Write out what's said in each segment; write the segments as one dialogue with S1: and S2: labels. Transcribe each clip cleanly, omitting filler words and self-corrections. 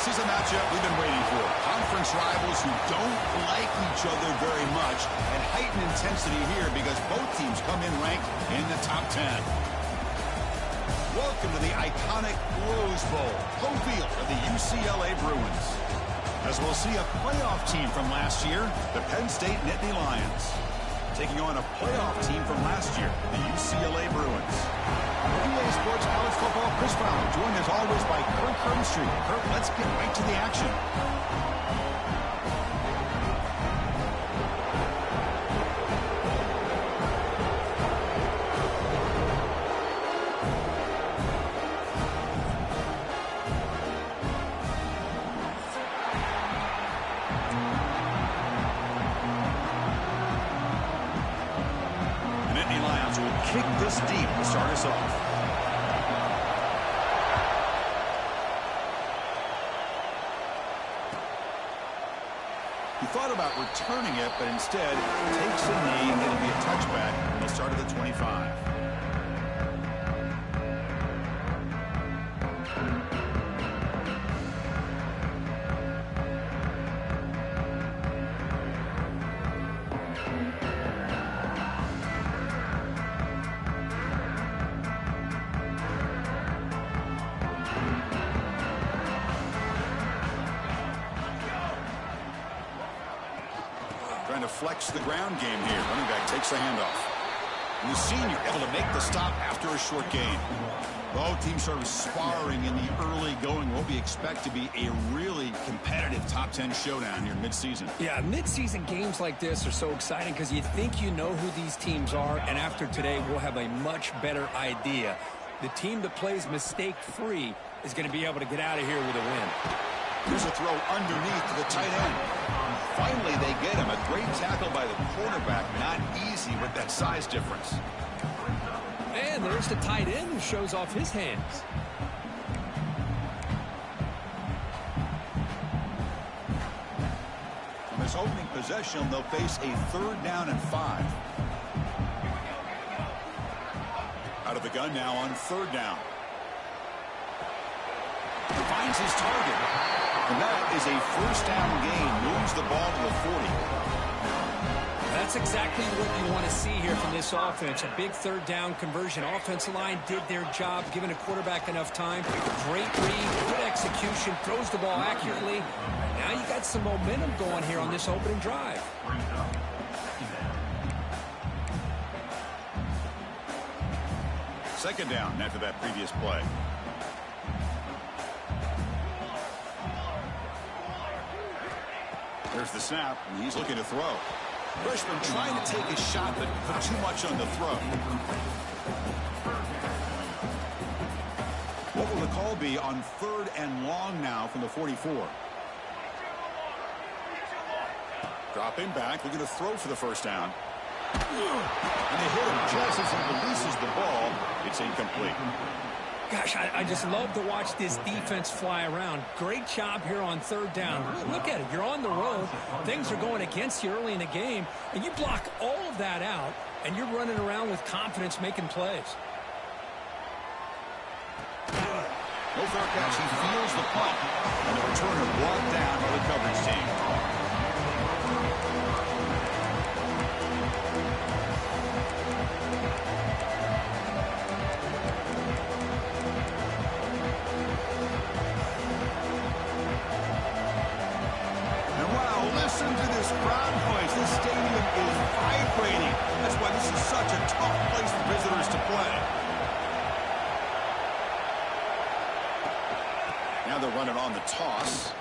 S1: This is a matchup we've been waiting for. Conference rivals who don't like each other very much, and heightened intensity here because both teams come in ranked in the top 10. Welcome to the iconic Rose Bowl, home field of the UCLA Bruins. As we'll see a playoff team from last year, the Penn State Nittany Lions, taking on a playoff team from last year, the UCLA Bruins. EA Sports College Football, Chris Fowler, joined as always by Kirk Herbstreit. Kirk, let's get right to the action. Kick this deep to start us off. He thought about returning it, but instead takes a knee, and it'll be a touchback. He'll start at the 25. Trying to flex the ground game here. Running back takes the handoff. And the senior able to make the stop after a short gain. Both teams sort of sparring in the early going. What we expect to be a really competitive top 10 showdown here mid-season.
S2: Yeah, mid-season games like this are so exciting because you think you know who these teams are, and after today we'll have a much better idea. The team that plays mistake-free is going to be able to get out of here with a win.
S1: Here's a throw underneath to the tight end. Finally, they get him. A great tackle by the quarterback. Not easy with that size difference.
S2: And there's the tight end who shows off his hands.
S1: On this opening possession, they'll face a 3rd down and 5. Out of the gun now on 3rd down. He finds his target. And that is a 1st down gain. Moves the ball to the 40.
S2: That's exactly what you want to see here from this offense. A big 3rd down conversion. Offensive line did their job, giving a quarterback enough time. Great read, good execution, throws the ball accurately. Now you got some momentum going here on this opening drive.
S1: Second down after that previous play. There's the snap, and he's looking to throw. Freshman trying to take a shot, but put too much on the throw. What will the call be on 3rd and long now from the 44? Dropping back, looking to throw for the 1st down. And they hit him just as he releases the ball. It's incomplete.
S2: Gosh, I just love to watch this defense fly around. Great job here on 3rd down. Look at it. You're on the road. Things are going against you early in the game, and you block all of that out, and you're running around with confidence making plays.
S1: No fair catch. He feels the punt, and the returner brought down by the coverage team. Listen to this crowd noise. This stadium is vibrating. That's why this is such a tough place for visitors to play. Now they're running on the toss.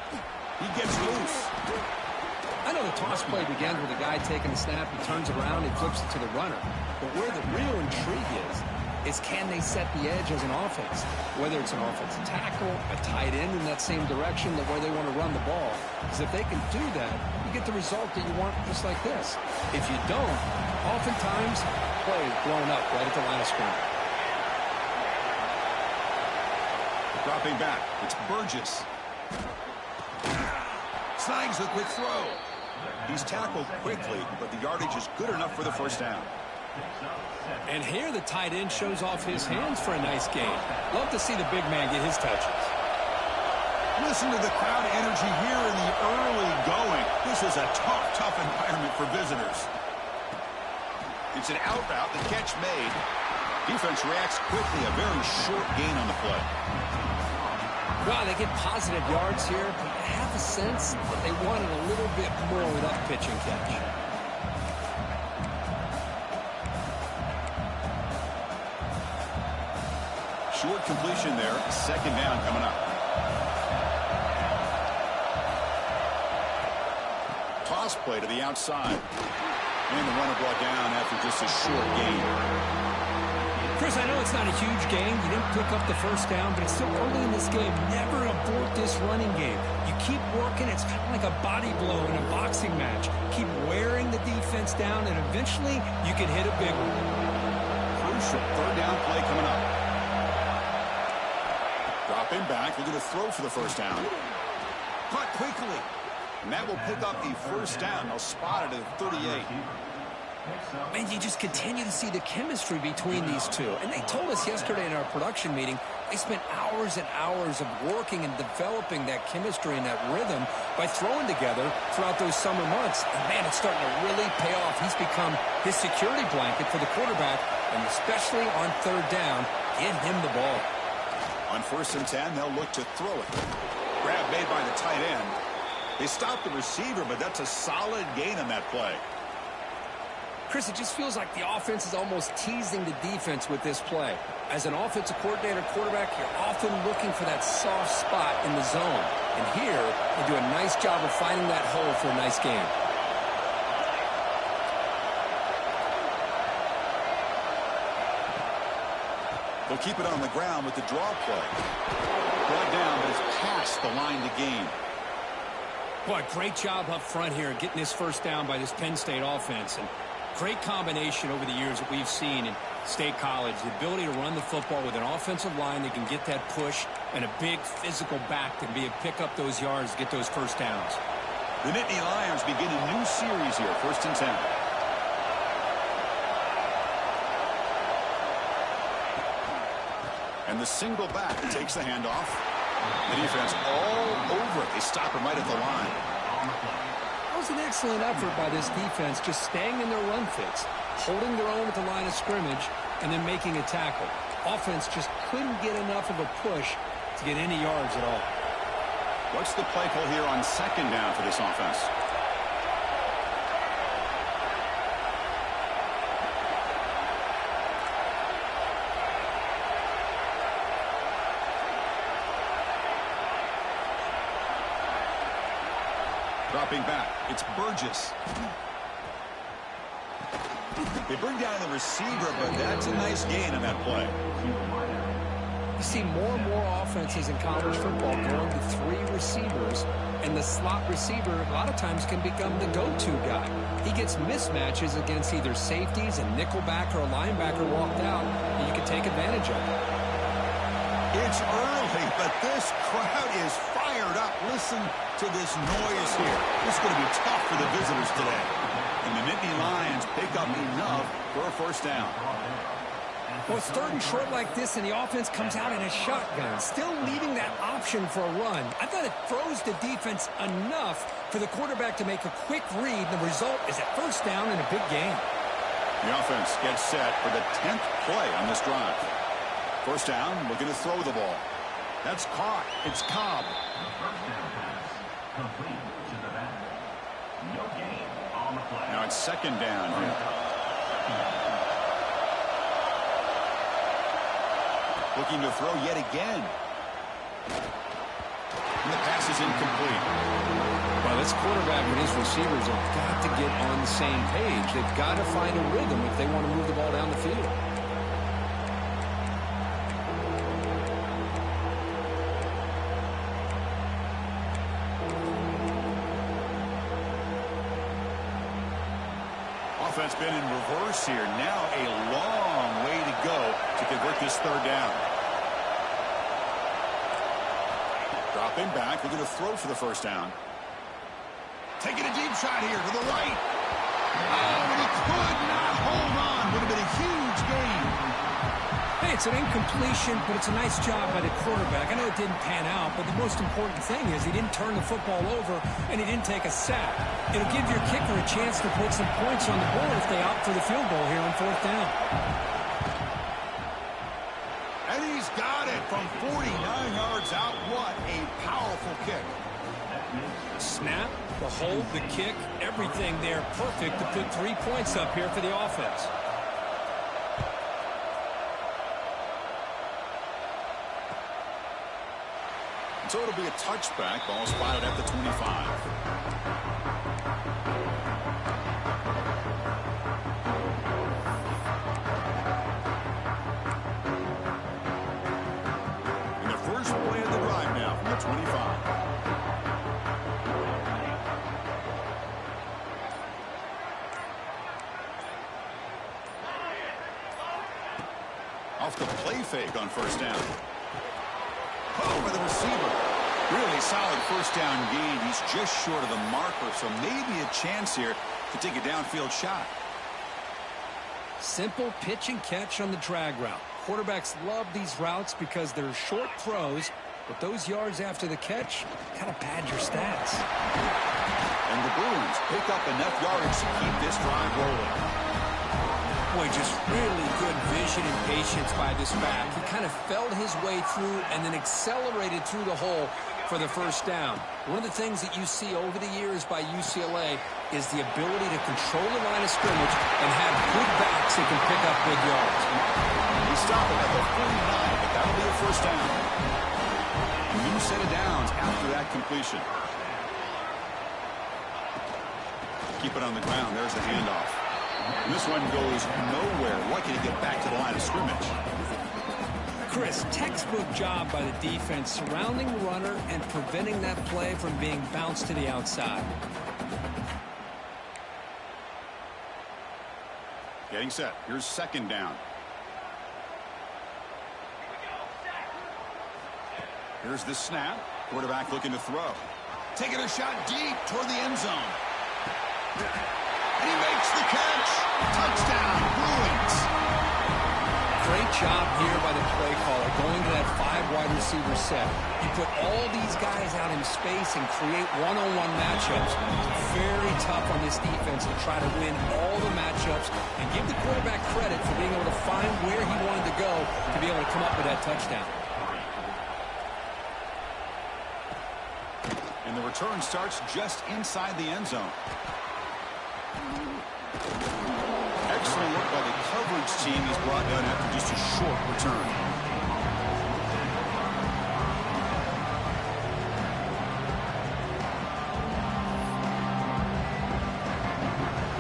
S1: He gets loose.
S2: I know the toss play begins with a guy taking the snap. He turns it around. He flips it to the runner. But where the real intrigue is can they set the edge as an offense? Whether it's an offensive tackle, a tight end in that same direction that where they want to run the ball. Because if they can do that, you get the result that you want just like this. If you don't, oftentimes, play is blown up right at the line of scrimmage.
S1: Dropping back, it's Burgess. Snags a quick throw. He's tackled quickly, but the yardage is good enough for the 1st down.
S2: And here the tight end shows off his hands for a nice gain. Love to see the big man get his touches.
S1: Listen to the crowd energy here in the early going. This is a tough environment for visitors. It's an out route, the catch made. Defense reacts quickly, a very short gain on the play.
S2: Well, they get positive yards here, but I have a sense that they wanted a little bit more with that pitch and catch.
S1: Short completion there, second down coming up. Toss play to the outside. And the runner brought down after just a short gain.
S2: Chris, I know it's not a huge game. You didn't pick up the first down, but it's still early in this game. Never abort this running game. You keep working. It's kind of like a body blow in a boxing match. Keep wearing the defense down, and eventually you can hit a big one.
S1: Crucial third down play coming up. Dropping back. They're going to throw for the first down. Caught quickly. And that will pick up the first down. They'll spot it at 38.
S2: Man, you just continue to see the chemistry between these two. And they told us yesterday in our production meeting, they spent hours and hours of working and developing that chemistry and that rhythm by throwing together throughout those summer months. And, man, it's starting to really pay off. He's become his security blanket for the quarterback, and especially on third down, get him the ball.
S1: On 1st and 10, they'll look to throw it. Grab made by the tight end. They stopped the receiver, but that's a solid gain on that play.
S2: Chris, it just feels like the offense is almost teasing the defense with this play. As an offensive coordinator quarterback, you're often looking for that soft spot in the zone. And here, they do a nice job of finding that hole for a nice gain.
S1: They'll keep it on the ground with the draw play. Brought down, but it's past the line to gain.
S2: Boy, great job up front here getting this first down by this Penn State offense. And great combination over the years that we've seen in State College. The ability to run the football with an offensive line that can get that push and a big physical back that can pick up those yards to get those first downs.
S1: The Nittany Lions begin a new series here, 1st and 10. And the single back takes the handoff. The defense all over it. They stop him right at the line.
S2: That was an excellent effort by this defense, just staying in their run fits, holding their own at the line of scrimmage, and then making a tackle. Offense just couldn't get enough of a push to get any yards at all.
S1: What's the play call here on second down for this offense? Dropping back, it's Burgess. They bring down the receiver, but that's a nice gain on that play.
S2: You see more and more offenses in college football going to 3 receivers, and the slot receiver a lot of times can become the go-to guy. He gets mismatches against either safeties, a nickelback, or a linebacker walked out, and you can take advantage of it.
S1: It's early, but this crowd is fired up. Listen to this noise here. This is going to be tough for the visitors today. And the Nittany Lions pick up enough for a first down.
S2: Well, it's 3rd and short like this, and the offense comes out in a shotgun, still leaving that option for a run. I thought it throws the defense enough for the quarterback to make a quick read. The result is a first down and a big gain.
S1: The offense gets set for the 10th play on this drive. First down, looking to throw the ball. That's caught. It's Cobb. Now it's second down. Looking to throw yet again. And the pass is incomplete.
S2: Well, this quarterback and his receivers have got to get on the same page. They've got to find a rhythm if they want to move the ball down the field.
S1: Offense been in reverse here. Now a long way to go to convert this third down. Dropping back. We're going to throw for the first down. Taking a deep shot here to the right. Oh, and he could not hold on. Would have been a huge gain.
S2: Hey, It's an incompletion, but it's a nice job by the quarterback. I know it didn't pan out, but the most important thing is he didn't turn the football over and he didn't take a sack. It'll give your kicker a chance to put some points on the board if they opt for the field goal here on 4th down.
S1: And he's got it from 49 yards out. What a powerful kick.
S2: Snap, the hold, the kick, everything there perfect to put 3 points up here for the offense.
S1: So it'll be a touchback. Ball spotted at the 25. And the first play of the drive now from the 25. Off the play fake on 1st down. Oh, by the receiver. Really solid 1st down gain. He's just short of the marker, so maybe a chance here to take a downfield shot.
S2: Simple pitch and catch on the drag route. Quarterbacks love these routes because they're short throws, but those yards after the catch kind of pad your stats.
S1: And the Bruins pick up enough yardage to keep this drive rolling.
S2: Boy, just really good vision and patience by this back. He kind of felt his way through and then accelerated through the hole for the 1st down. One of the things that you see over the years by UCLA is the ability to control the line of scrimmage and have good backs that can pick up big yards.
S1: He stopped it at the 49, but that'll be a 1st down. New set of downs after that completion. Keep it on the ground. There's the handoff. And this one goes nowhere. Lucky to get back to the line of scrimmage.
S2: Chris, textbook job by the defense surrounding the runner and preventing that play from being bounced to the outside.
S1: Getting set. Here's 2nd down. Here's the snap. Quarterback looking to throw. Taking a shot deep toward the end zone. And he makes the catch. Touchdown, Bruins.
S2: Great job here by the play caller going to that 5 wide receiver set. You put all these guys out in space and create one-on-one matchups. It's very tough on this defense to try to win all the matchups and give the quarterback credit for being able to find where he wanted to go to be able to come up with that touchdown.
S1: And the return starts just inside the end zone. Excellent work by the coverage team. He's brought down after just a short return.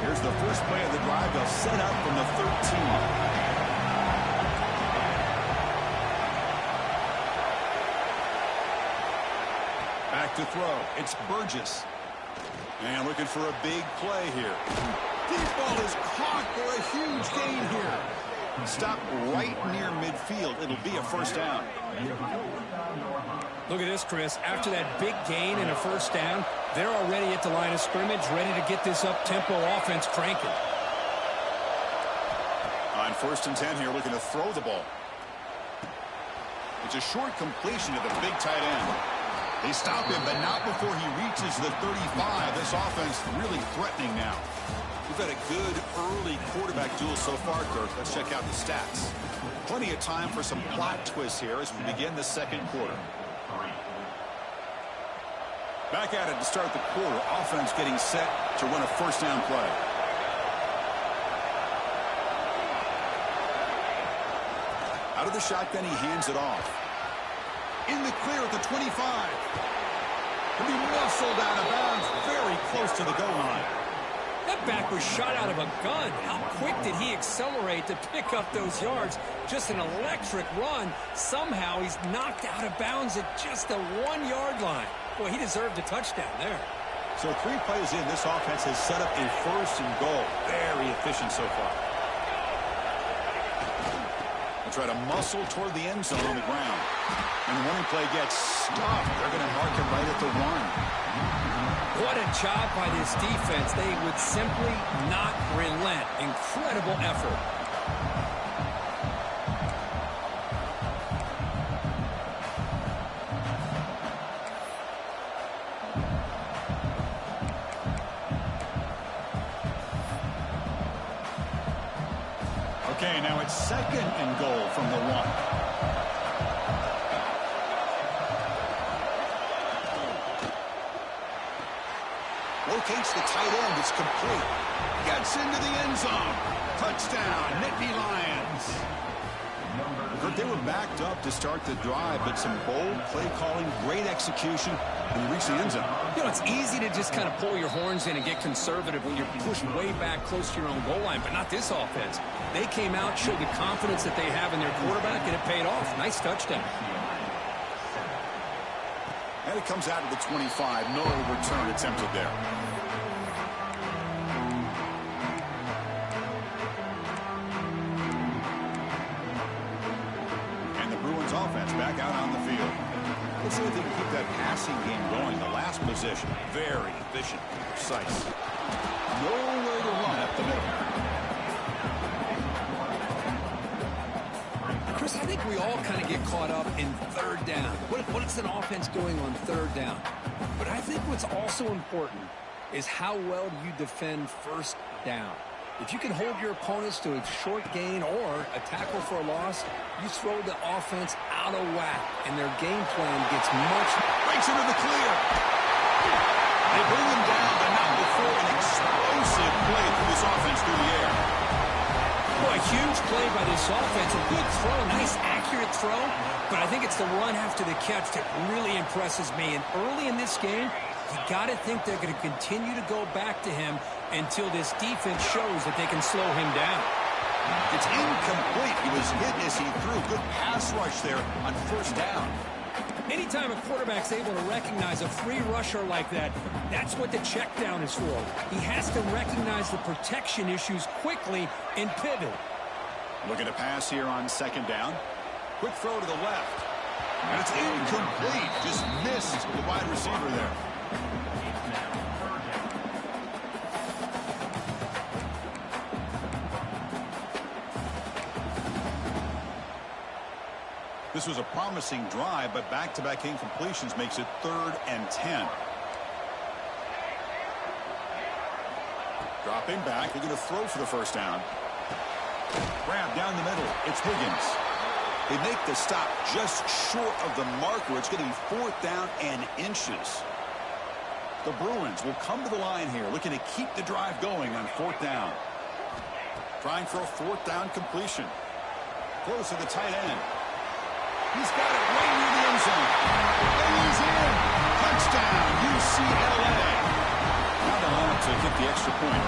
S1: Here's the first play of the drive. They'll set up from the 13. Back to throw. It's Burgess. And looking for a big play here. Deep ball is caught for a huge gain here. Stop right near midfield. It'll be a 1st down.
S2: Look at this, Chris. After that big gain and a 1st down, they're already at the line of scrimmage, ready to get this up-tempo offense cranking.
S1: On 1st and 10 here, looking to throw the ball. It's a short completion to the big tight end. They stop him, but not before he reaches the 35. This offense really threatening now. We've had a good early quarterback duel so far, Kirk. Let's check out the stats. Plenty of time for some plot twists here as we begin the 2nd quarter. Back at it to start the quarter. Offense getting set to run a 1st down play. Out of the shotgun, he hands it off. In the clear at the 25. He'll be muscled out of bounds very close to the goal line.
S2: That back was shot out of a gun. How quick did he accelerate to pick up those yards? Just an electric run. Somehow he's knocked out of bounds at just the 1-yard line. Boy, he deserved a touchdown there.
S1: So 3 plays in, this offense has set up a 1st and goal. Very efficient so far. They'll try to muscle toward the end zone on the ground. And the running play gets stopped. They're going to mark him right at the 1.
S2: What a job by this defense. They would simply not relent. Incredible effort.
S1: Now it's 2nd and goal from the 1. Locates the tight end. It's complete. Gets into the end zone. Touchdown, Nittany Lions. They were backed up to start the drive, but some bold play calling, great execution, and they reached the end zone.
S2: You know, it's easy to just kind of pull your horns in and get conservative when you're pushed way back close to your own goal line, but not this offense. They came out, showed the confidence that they have in their quarterback, and it paid off. Nice touchdown.
S1: And it comes out of the 25. No return attempted there. Offense back out on the field. Let's see if they can keep that passing game going. The last possession, very efficient and precise. Nowhere to run up the middle.
S2: Chris, I think we all kind of get caught up in 3rd down. What's an offense doing on 3rd down? But I think what's also important is how well do you defend 1st down. If you can hold your opponents to a short gain or a tackle for a loss, you throw the offense out of whack, and their game plan gets much...
S1: Breaks into the clear. They bring him down, but not before an explosive play for this offense through the air.
S2: Well, a huge play by this offense. A good throw, nice accurate throw, but I think it's the run after the catch that really impresses me. And early in this game, you got to think they're going to continue to go back to him until this defense shows that they can slow him down.
S1: It's incomplete. He was hit as he threw. Good pass rush there on 1st down.
S2: Anytime a quarterback's able to recognize a free rusher like that, that's what the check down is for. He has to recognize the protection issues quickly and pivot.
S1: Looking to pass here on 2nd down. Quick throw to the left. And it's incomplete. Just missed the wide receiver there. This was a promising drive, but back-to-back incompletions makes it 3rd and 10. Dropping back. They're going to throw for the 1st down. Grab down the middle. It's Higgins. They make the stop just short of the marker. It's going to be 4th down and inches. The Bruins will come to the line here, looking to keep the drive going on 4th down. Trying for a 4th down completion. Close to the tight end. He's got it right near the end zone. And he's in. Touchdown, UCLA. Now the lineup to get the extra point.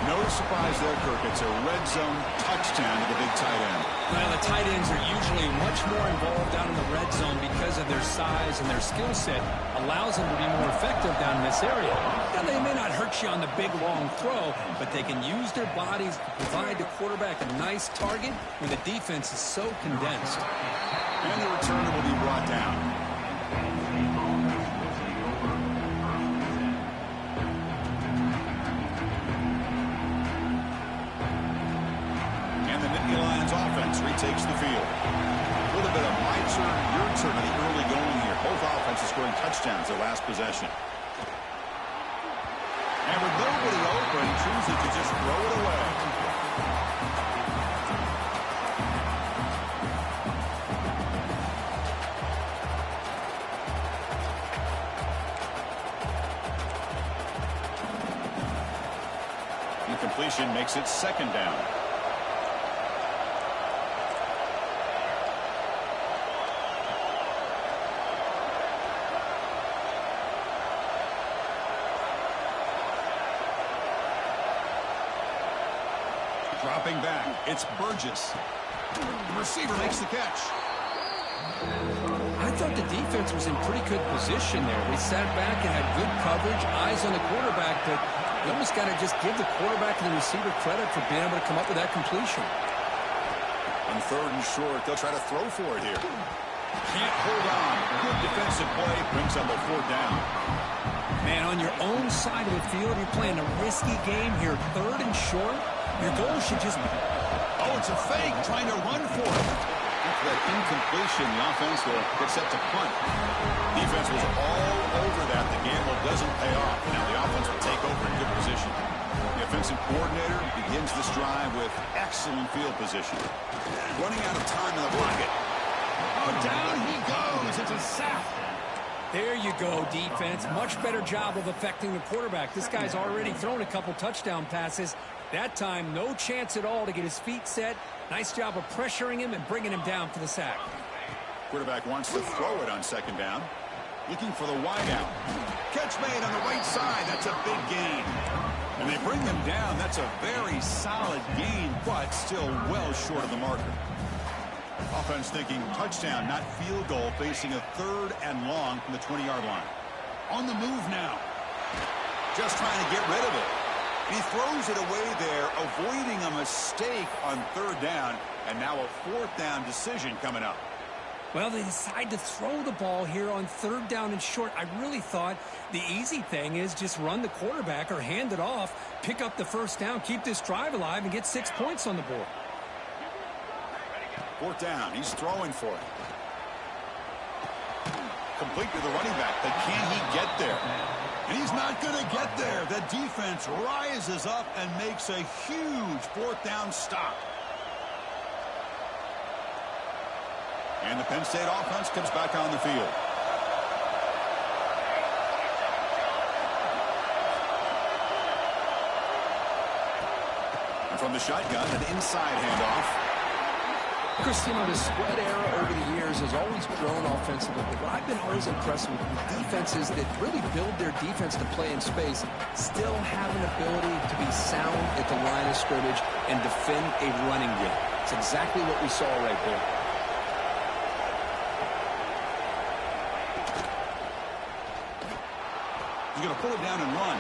S1: No surprise there, Kirk. It's a red zone touchdown to the big tight end.
S2: Well, the tight ends are usually much more involved down in the red zone because of their size and their skill set allows them to be more effective down in this area. Now, they may not hurt you on the big, long throw, but they can use their bodies to provide the quarterback a nice target when the defense is so condensed.
S1: And the returner will be brought down. And the Nittany Lions offense retakes the field. A little bit of my turn, your turn in the early going here. Both offenses scoring touchdowns their last possession. And with nobody open, choosing to just throw it away. Incompletion makes it 2nd down. Dropping back, it's Burgess. The receiver makes the catch.
S2: I thought the defense was in pretty good position there. They sat back and had good coverage, eyes on the quarterback, but you almost got to just give the quarterback and the receiver credit for being able to come up with that completion.
S1: On 3rd and short, they'll try to throw for it here. Can't hold on. Good defensive play brings up a 4th down.
S2: Man, on your own side of the field, you're playing a risky game here. 3rd and short, your goal should just be...
S1: Oh, it's a fake, trying to run for it. After that incompletion, the offense will get set to punt. Defense was all over that. The gamble doesn't pay off. Now the offense will take over in good position. The offensive coordinator begins this drive with excellent field position. Running out of time in the pocket. Oh, down he goes. It's a sack.
S2: There you go, defense. Much better job of affecting the quarterback. This guy's already thrown a couple touchdown passes. That time, no chance at all to get his feet set. Nice job of pressuring him and bringing him down for the sack.
S1: Quarterback wants to throw it on second down. Looking for the wide out. Catch made on the right side. That's a big gain. And they bring him down. That's a very solid gain, but still well short of the marker. Offense thinking touchdown, not field goal, facing a 3rd and long from the 20-yard line. On the move now. Just trying to get rid of it. He throws it away there, avoiding a mistake on 3rd down, and now a 4th down decision coming up.
S2: Well, they decide to throw the ball here on 3rd down and short. I really thought the easy thing is just run the quarterback or hand it off, pick up the 1st down, keep this drive alive, and get 6 points on the board.
S1: 4th down. He's throwing for it. Complete to the running back, but can he get there? And he's not going to get there. The defense rises up and makes a huge 4th down stop. And the Penn State offense comes back on the field. And from the shotgun, an inside handoff.
S2: Chris, you know, the spread era over the years has always grown offensively, but what I've been always impressed with defenses that really build their defense to play in space still have an ability to be sound at the line of scrimmage and defend a running game. It's exactly what we saw right there.
S1: He's going to pull it down and run.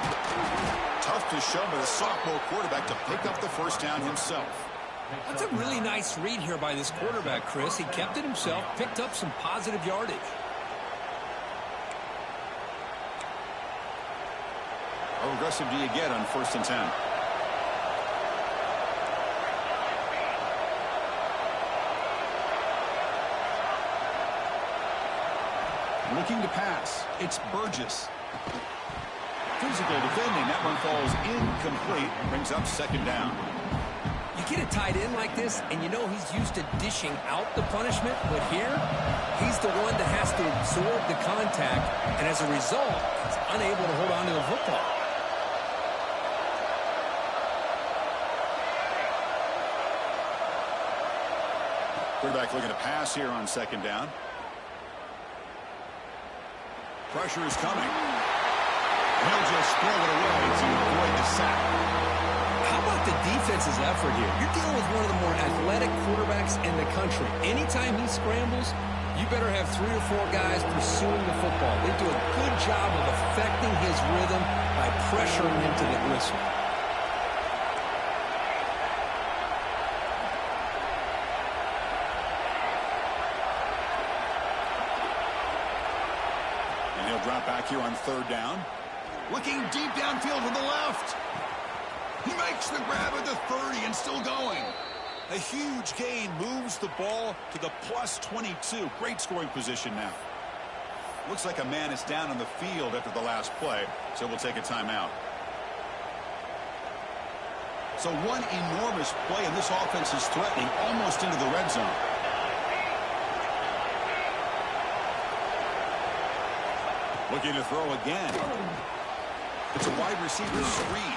S1: Tough to show by the sophomore quarterback to pick up the 1st down himself.
S2: That's a really nice read here by this quarterback, Chris. He kept it himself, picked up some positive yardage.
S1: How aggressive do you get on 1st and 10? Looking to pass. It's Burgess. Physical defending. That one falls incomplete. Brings up 2nd down.
S2: You get a tight end like this, and you know he's used to dishing out the punishment, but here, he's the one that has to absorb the contact, and as a result, he's unable to hold on to the football.
S1: Quarterback looking to pass here on 2nd down. Pressure is coming. He'll just throw it away to avoid the sack.
S2: How about the defense's effort here? You're dealing with one of the more athletic quarterbacks in the country. Anytime he scrambles, you better have 3 or 4 guys pursuing the football. They do a good job of affecting his rhythm by pressuring him to the gristle.
S1: And he'll drop back here on 3rd down. Looking deep downfield to the left. He makes the grab at the 30 and still going. A huge gain moves the ball to the plus 22. Great scoring position now. Looks like a man is down on the field after the last play, so we'll take a timeout. So one enormous play, and this offense is threatening almost into the red zone. Looking to throw again. It's a wide receiver screen.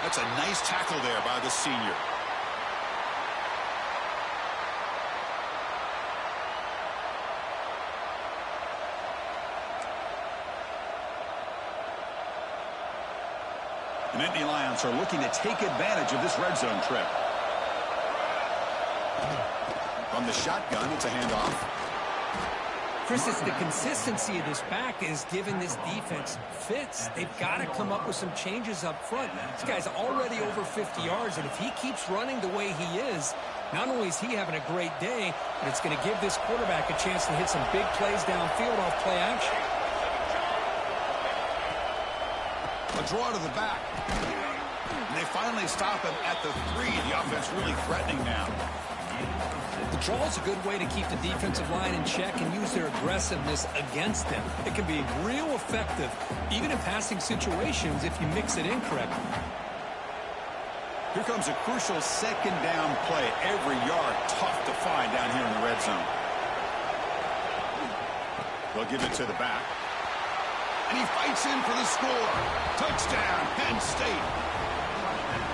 S1: That's a nice tackle there by the senior. The Nittany Lions are looking to take advantage of this red zone trip. From the shotgun, it's a handoff.
S2: Chris, it's the consistency of this back is giving this defense fits. They've got to come up with some changes up front. This guy's already over 50 yards, and if he keeps running the way he is, not only is he having a great day, but it's going to give this quarterback a chance to hit some big plays downfield off play action.
S1: A draw to the back. And they finally stop him at the 3. The offense really threatening now.
S2: The Draw is a good way to keep the defensive line in check and use their aggressiveness against them. It can be real effective, even in passing situations, if you mix it in correctly.
S1: Here comes a crucial second down play. Every yard tough to find down here in the red zone. They'll give it to the back. And he fights in for the score. Touchdown, Penn State.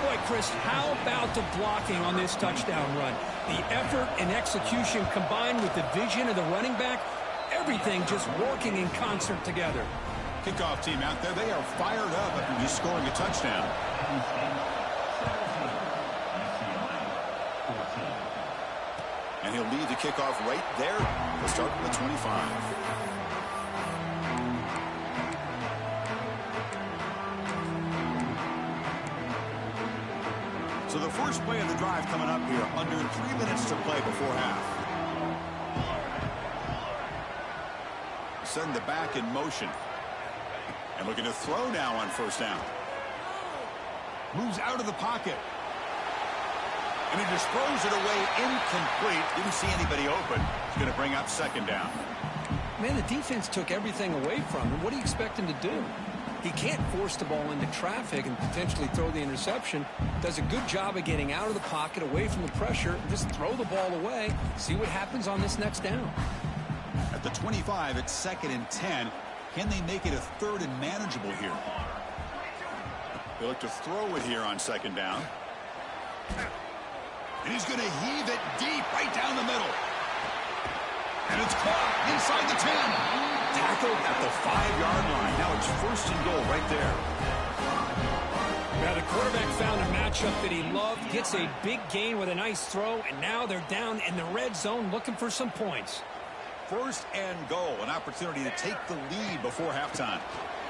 S2: Boy, Chris, how about the blocking on this touchdown run? The effort and execution combined with the vision of the running back, everything just working in concert together.
S1: Kickoff team out there, they are fired up after just scoring a touchdown. And he'll lead the kickoff right there. We'll start with the 25. So the first play of the drive coming up here, under 3 minutes to play before half. Send the back in motion. And looking to throw now on first down. Moves out of the pocket. And he just throws it away incomplete. Didn't see anybody open. He's going to bring up second down.
S2: Man, the defense took everything away from him. What do you expect him to do? He can't force the ball into traffic and potentially throw the interception. Does a good job of getting out of the pocket, away from the pressure, and just throw the ball away. See what happens on this next down.
S1: At the 25, it's 2nd and 10. Can they make it a 3rd and manageable here? They look to throw it here on second down. And he's going to heave it deep right down the middle. And it's caught inside the 10. Tackled at the 5-yard line. Now it's 1st and goal right there.
S2: Now the quarterback found a matchup that he loved, gets a big gain with a nice throw, and now they're down in the red zone looking for some points.
S1: 1st and goal, an opportunity to take the lead before halftime.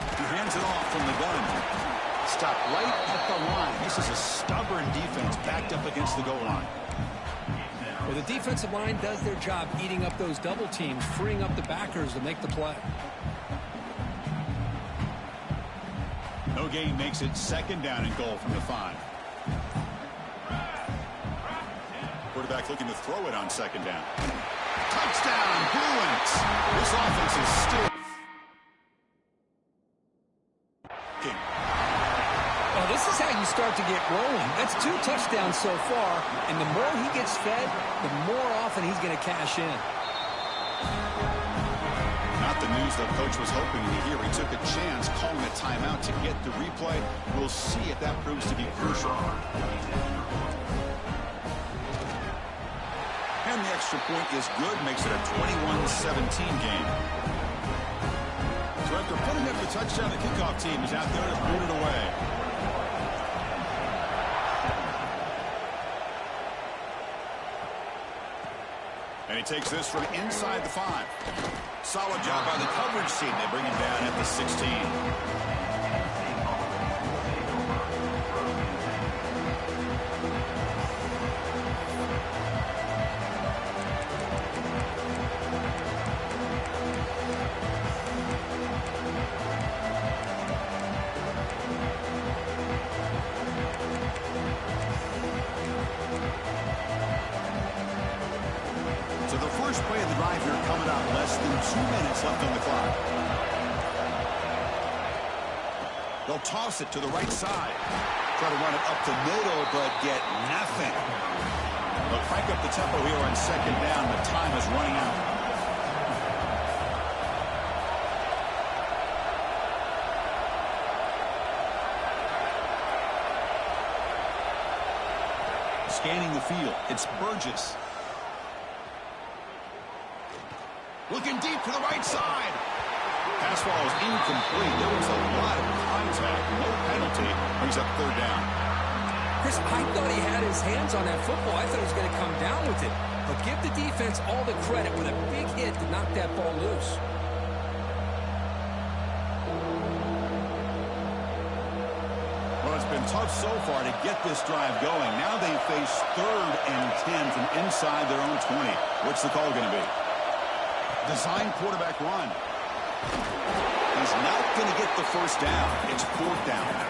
S1: He hands it off from the gun. Stop right at the line. This is a stubborn defense backed up against the goal line.
S2: Well, the defensive line does their job eating up those double teams, freeing up the backers to make the play.
S1: No gain makes it 2nd down and goal from the 5. Quarterback looking to throw it on 2nd down. Touchdown, Bruins. This offense is still...
S2: Well, this is how you start to get rolling. That's 2 touchdowns so far, and the more he gets fed, the more often he's going to cash in.
S1: Not the news that coach was hoping to hear. He took a chance calling a timeout to get the replay. We'll see if that proves to be crucial. And the extra point is good, makes it a 21-17 game. So after putting up the touchdown, the kickoff team is out there to boot it away. And he takes this from inside the 5. Solid job by the coverage team. They bring him down at the 16. They'll toss it to the right side. Try to run it up the middle, but get nothing. They'll crank up the tempo here on 2nd down. The time is running out. Scanning the field, it's Burgess. Looking deep to the right side. Pass ball is incomplete. There was a lot of contact. No penalty. Brings up 3rd down.
S2: Chris, I thought he had his hands on that football. I thought he was going to come down with it. But give the defense all the credit with a big hit to knock that ball loose.
S1: Well, it's been tough so far to get this drive going. Now they face 3rd and 10 from inside their own 20. What's the call going to be? Design quarterback run. He's not going to get the first down. It's 4th down now.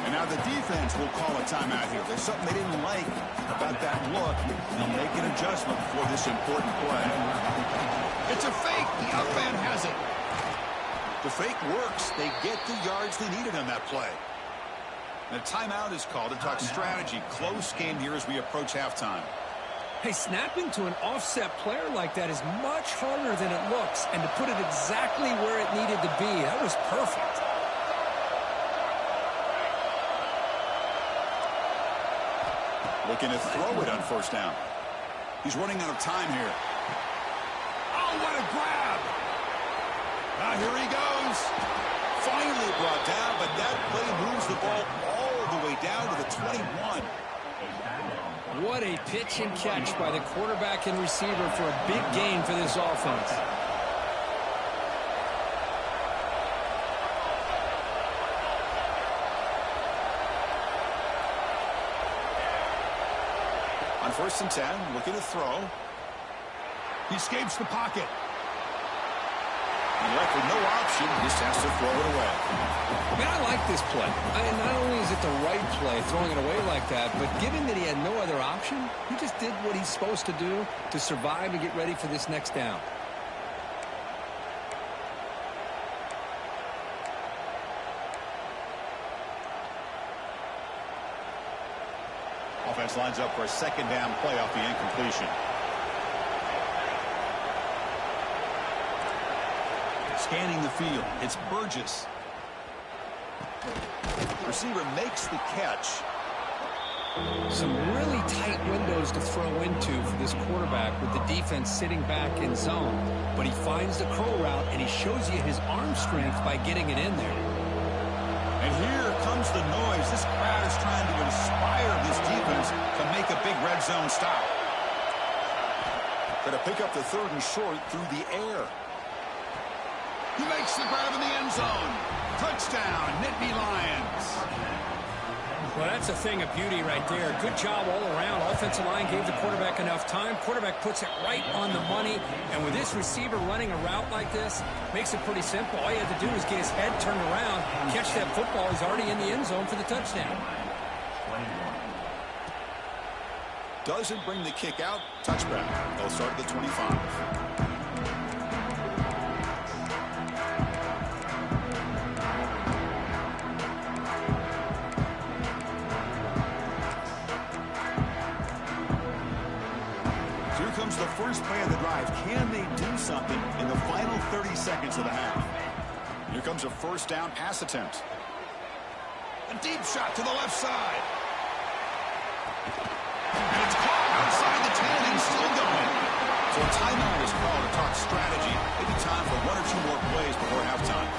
S1: And now the defense will call a timeout here. There's something they didn't like about that look. They'll make an adjustment for this important play. It's a fake. The up man has it. The fake works. They get the yards they needed on that play. And a timeout is called to talk strategy. Close game here as we approach halftime.
S2: Hey, snapping to an offset player like that is much harder than it looks. And to put it exactly where it needed to be, that was perfect.
S1: Looking to throw it on first down. He's running out of time here. Oh, what a grab! Now here he goes. Finally brought down, but that play moves the ball all the way down to the 21.
S2: What a pitch and catch by the quarterback and receiver for a big gain for this offense.
S1: On 1st and 10, looking to throw. He escapes the pocket. And left with no option, just has to throw it away.
S2: Man, I like this play. Not only is it the right play, throwing it away like that, but given that he had no other option, he just did what he's supposed to do to survive and get ready for this next down.
S1: Offense lines up for a second down play off the incompletion. Scanning the field, it's Burgess. Receiver makes the catch.
S2: Some really tight windows to throw into for this quarterback with the defense sitting back in zone. But he finds the curl route, and he shows you his arm strength by getting it in there.
S1: And here comes the noise. This crowd is trying to inspire this defense to make a big red zone stop. Going to pick up the 3rd and short through the air. He makes the grab in the end zone. Touchdown, Nittany Lions.
S2: Well, that's a thing of beauty right there. Good job all around. Offensive line gave the quarterback enough time. Quarterback puts it right on the money. And with this receiver running a route like this, makes it pretty simple. All you have to do is get his head turned around, catch that football. He's already in the end zone for the touchdown.
S1: Doesn't bring the kick out. Touchback. They'll start at the 25. The first play of the drive. Can they do something in the final 30 seconds of the half? Here comes a first down pass attempt. A deep shot to the left side. And it's caught outside the 10 and still going. So a timeout is called to talk strategy. Maybe time for 1 or 2 more plays before halftime.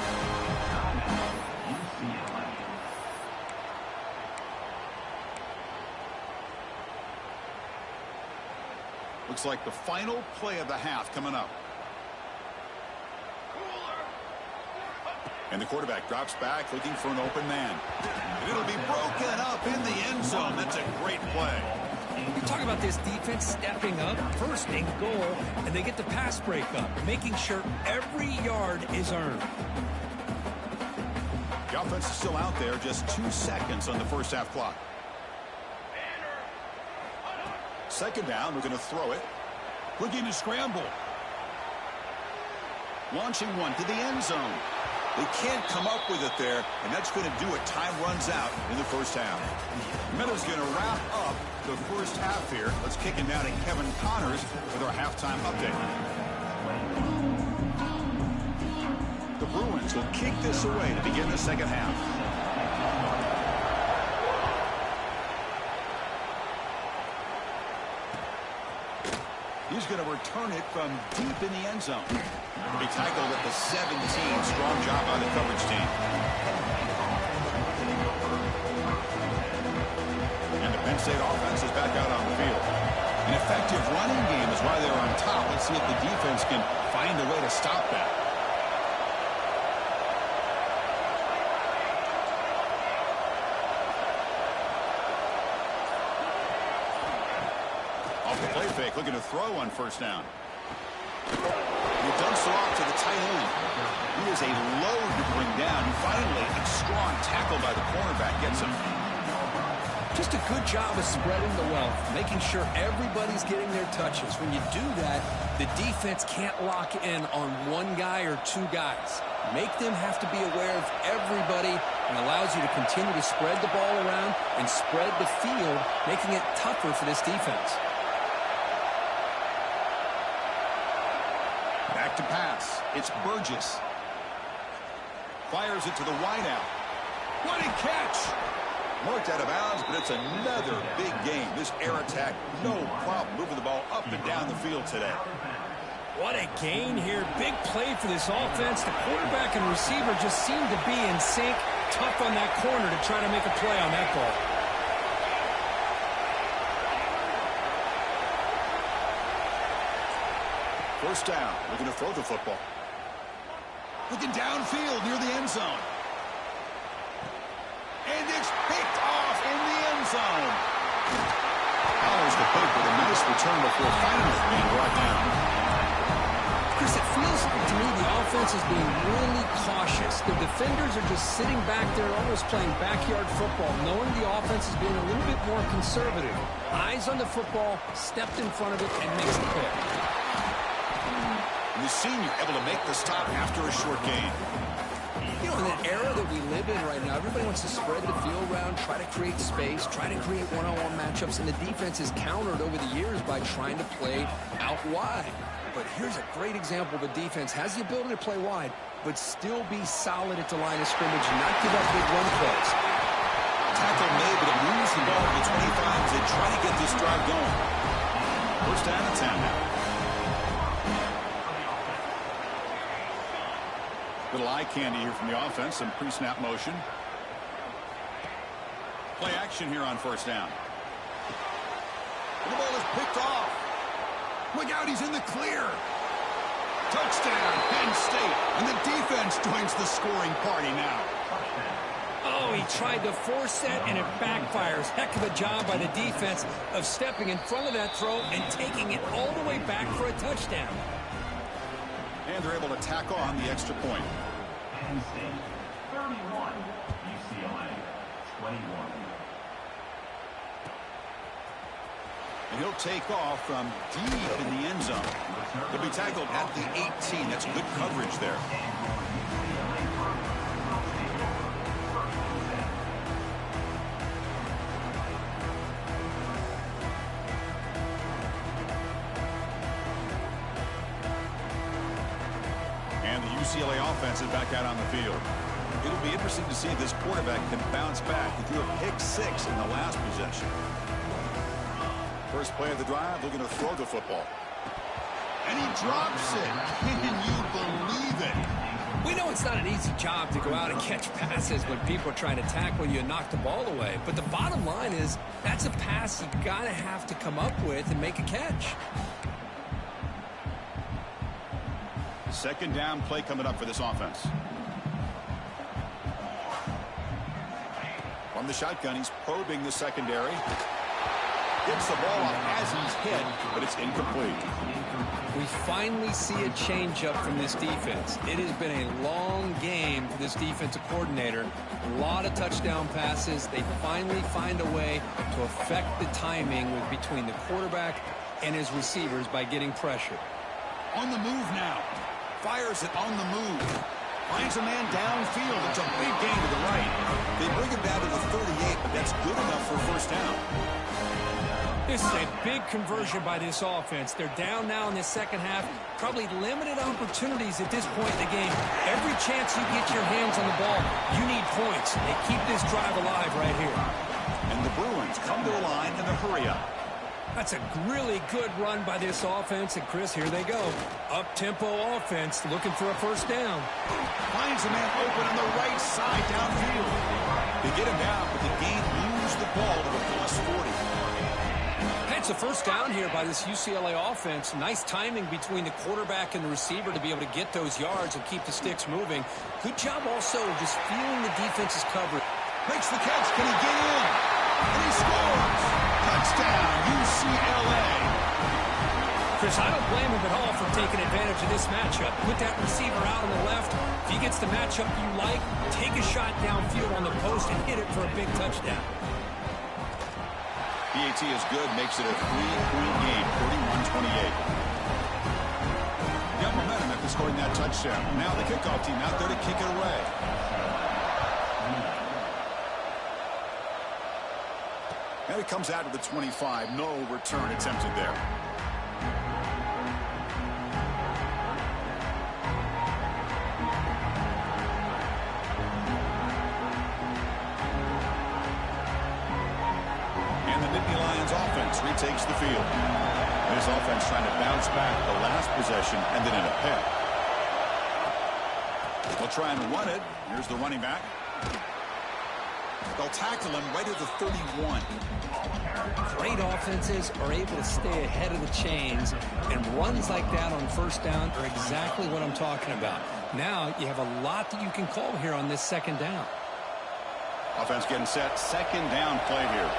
S1: Looks like the final play of the half coming up. And the quarterback drops back looking for an open man. And it'll be broken up in the end zone. That's a great play.
S2: You talk about this defense stepping up, first and goal, and they get the pass breakup, making sure every yard is earned.
S1: The offense is still out there, just 2 seconds on the first half clock. Second down, we're going to throw it. Looking to scramble. Launching one to the end zone. They can't come up with it there, and that's going to do it. Time runs out in the first half. Meadows going to wrap up the first half here. Let's kick it down to Kevin Connors with our halftime update. The Bruins will kick this away to begin the second half. He's going to return it from deep in the end zone. He'll be tackled at the 17. Strong job by the coverage team. And the Penn State offense is back out on the field. An effective running game is why they're on top. Let's see if the defense can find a way to stop that. Off the play fake, looking to throw on first down. He He dumps it off to the tight end. He is a load to bring down. Finally, a strong tackle by the cornerback gets him.
S2: Just a good job of spreading the wealth, making sure everybody's getting their touches. When you do that, the defense can't lock in on one guy or two guys. Make them have to be aware of everybody and allows you to continue to spread the ball around and spread the field, making it tougher for this defense.
S1: Back to pass. It's Burgess. Fires it to the wideout. What a catch! Marked out of bounds, but it's another big game. This air attack, no problem moving the ball up and down the field today.
S2: What a gain here. Big play for this offense. The quarterback and receiver just seem to be in sync. Tough on that corner to try to make a play on that ball.
S1: First down. Looking to throw the football. Looking downfield near the end zone. And it's picked off in the end zone. Follows the pick with a nice return before finally being brought down.
S2: Chris, it feels to me the offense is being really cautious. The defenders are just sitting back there almost playing backyard football, knowing the offense is being a little bit more conservative. Eyes on the football, stepped in front of it, and makes the pick.
S1: And the senior able to make the stop after a short gain.
S2: You know, in the era that we live in right now, everybody wants to spread the field around, try to create space, try to create one-on-one matchups, and the defense is countered over the years by trying to play out wide. But here's a great example of a defense has the ability to play wide, but still be solid at the line of scrimmage and not give up big run plays.
S1: Tackle made, but it moves the ball to the 25 as they try to get this drive going. First down and 10 now. Little eye candy here from the offense. Some pre-snap motion. Play action here on first down. And the ball is picked off. Look out, he's in the clear. Touchdown, Penn State. And the defense joins the scoring party now.
S2: Oh, he tried to force that, and it backfires. Heck of a job by the defense of stepping in front of that throw and taking it all the way back for a touchdown.
S1: And they're able to tack on the extra point.
S3: Penn State, 31. UCLA, 21.
S1: And he'll take off from deep in the end zone. He'll be tackled at the 18. That's good coverage there. UCLA offense is back out on the field. It'll be interesting to see if this quarterback can bounce back. He threw a pick 6 in the last possession. First play of the drive, looking to throw the football. And he drops it. Can you believe it?
S2: We know it's not an easy job to go out and catch passes when people are trying to tackle you and knock the ball away. But the bottom line is that's a pass you gotta have to come up with and make a catch.
S1: Second down play coming up for this offense. From the shotgun, he's probing the secondary. Gets the ball off as he's hit, but it's incomplete.
S2: We finally see a changeup from this defense. It has been a long game for this defensive coordinator. A lot of touchdown passes. They finally find a way to affect the timing between the quarterback and his receivers by getting pressure.
S1: On the move now. Fires it on the move. Finds a man downfield. It's a big gain to the right. They bring him down to the 38, but that's good enough for first down.
S2: This is a big conversion by this offense. They're down now in the second half. Probably limited opportunities at this point in the game. Every chance you get your hands on the ball, you need points. They keep this drive alive right here.
S1: And the Bruins come to the line in the hurry-up.
S2: That's a really good run by this offense. And, Chris, here they go. Up-tempo offense looking for a first down.
S1: Finds a man open on the right side downfield. They get him down, but the game moves the ball to the plus 40.
S2: It's a first down here by this UCLA offense. Nice timing between the quarterback and the receiver to be able to get those yards and keep the sticks moving. Good job also just feeling the defense's coverage.
S1: Makes the catch. Can he get in? And he scores. Touchdown, UCLA.
S2: Chris, I don't blame him at all for taking advantage of this matchup. Put that receiver out on the left. If he gets the matchup you like, take a shot downfield on the post and hit it for a big touchdown.
S1: PAT is good, makes it a 3-point game, 31-28. Got momentum after scoring that touchdown. Now the kickoff team out there to kick it away. And it comes out to the 25. No return attempted there. And the Nittany Lions offense retakes the field. This offense trying to bounce back the last possession, ended in a pick. They'll try and run it. Here's the running back. They'll tackle him right at the 31.
S2: Great offenses are able to stay ahead of the chains, and runs like that on first down are exactly what I'm talking about. Now you have a lot that you can call here on this second down.
S1: Offense getting set. Second down play here.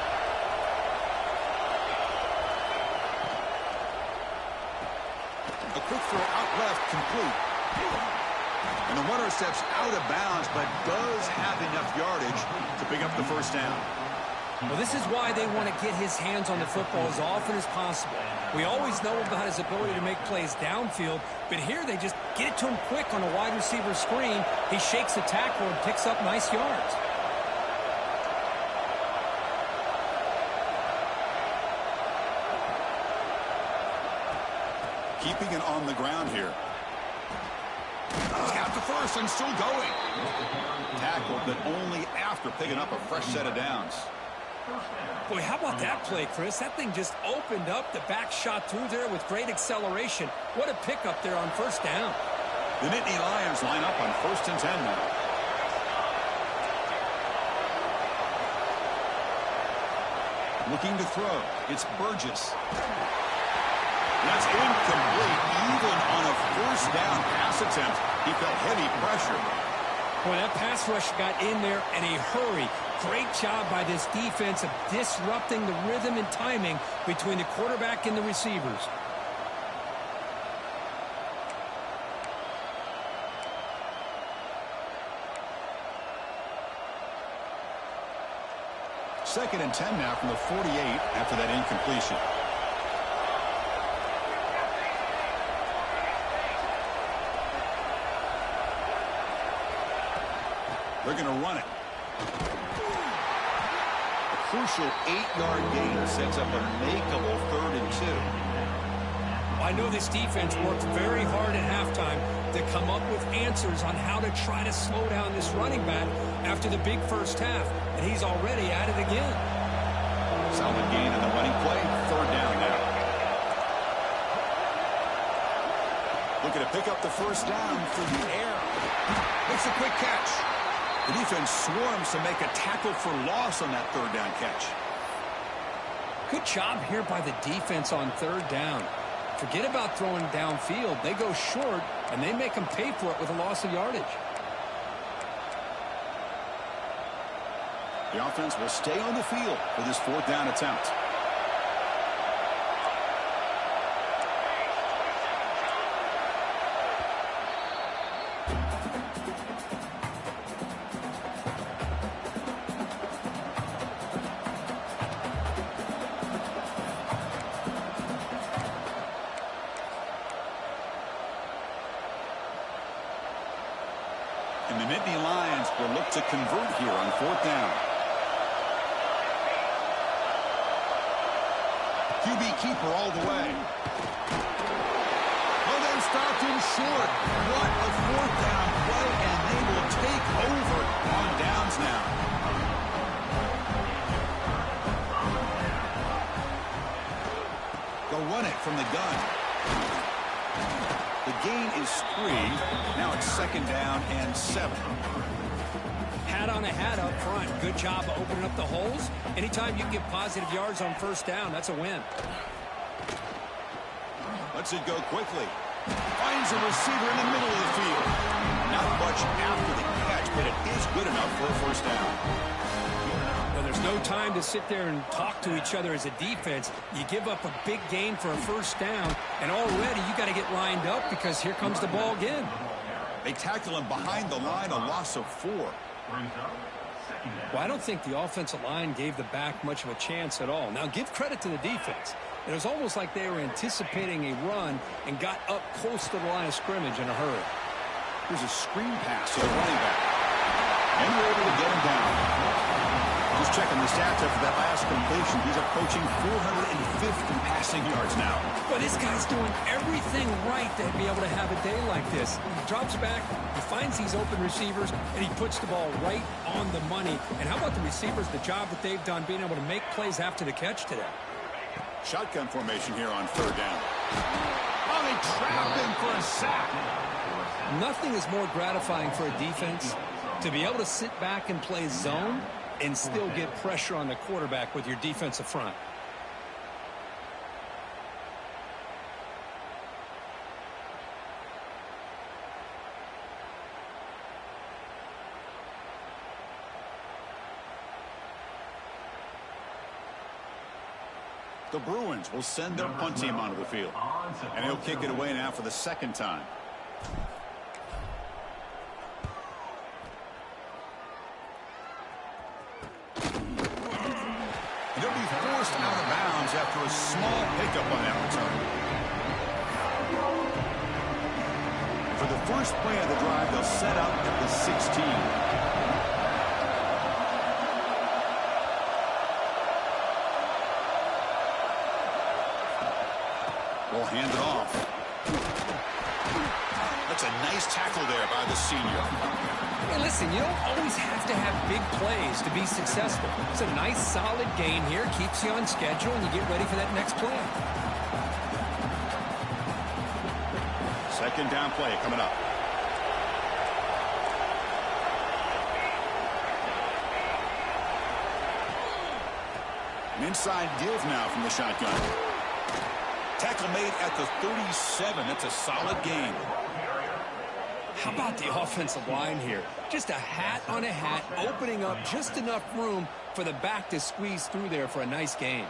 S1: A quick throw out left, complete. And the runner steps out of bounds, but does have enough yardage to pick up the first down.
S2: Well, this is why they want to get his hands on the football as often as possible. We always know about his ability to make plays downfield, but here they just get it to him quick on a wide receiver screen. He shakes the tackle and picks up nice yards.
S1: Keeping it on the ground here. He's got the first and still going. Tackled, but only after picking up a fresh set of downs.
S2: Boy, how about that play, Chris? That thing just opened up. The back shot through there with great acceleration. What a pickup there on first down.
S1: The Nittany Lions line up on 1st and 10 now. Looking to throw. It's Burgess. That's incomplete. Even on a first down pass attempt, he felt heavy pressure.
S2: Boy, that pass rush got in there in a hurry. Great job by this defense of disrupting the rhythm and timing between the quarterback and the receivers.
S1: Second and 10 now from the 48 after that incompletion. They're going to run it. A crucial 8-yard gain sets up a makeable 3rd and 2.
S2: I know this defense worked very hard at halftime to come up with answers on how to try to slow down this running back after the big first half, and he's already at it again.
S1: Solid gain on the running play. 3rd down now. Looking to pick up the first down through the air. Makes a quick catch. The defense swarms to make a tackle for loss on that 3rd down catch.
S2: Good job here by the defense on 3rd down. Forget about throwing downfield. They go short, and they make them pay for it with a loss of yardage.
S1: The offense will stay on the field for this 4th down attempt. And the Nittany Lions will look to convert here on 4th down. QB keeper all the way. Oh, they stopped him short. What a 4th down play, and they will take over on downs now. They'll run it from the gun. The gain is 3. Now it's 2nd down and 7.
S2: Hat on a hat up front. Good job of opening up the holes. Anytime you can get positive yards on first down, that's a win.
S1: Lets it go quickly. Finds a receiver in the middle of the field. Not much after the catch, but it is good enough for a first down.
S2: Well, there's no time to sit there and talk to each other as a defense. You give up a big gain for a first down, and already you got to get lined up because here comes the ball again.
S1: They tackle him behind the line, a loss of 4.
S2: Well, I don't think the offensive line gave the back much of a chance at all. Now, give credit to the defense. It was almost like they were anticipating a run and got up close to the line of scrimmage in a hurry.
S1: Here's a screen pass to the running back. And we're able to get him down. Just checking the stats after that last completion. He's approaching 450 passing yards now.
S2: Well, this guy's doing everything right to be able to have a day like this. He drops back, he finds these open receivers, and he puts the ball right on the money. And how about the receivers, the job that they've done being able to make plays after the catch today?
S1: Shotgun formation here on 3rd down. Oh, they trap him for a sack.
S2: Nothing is more gratifying for a defense to be able to sit back and play zone and still get pressure on the quarterback with your defensive front.
S1: The Bruins will send their punt team onto the field. And he'll kick it away now for the 2nd time. He'll be forced out of bounds after a small pickup on that return. For the first play of the drive, they'll set up at the 16. We'll hand it off. That's a nice tackle there by the senior.
S2: Hey, listen, you don't always have to have big plays to be successful. It's a nice, solid gain here. Keeps you on schedule, and you get ready for that next play.
S1: 2nd down play coming up. An inside give now from the shotgun. Tackle made at the 37. That's a solid gain.
S2: How about the offensive line here? Just a hat on a hat, opening up just enough room for the back to squeeze through there for a nice gain.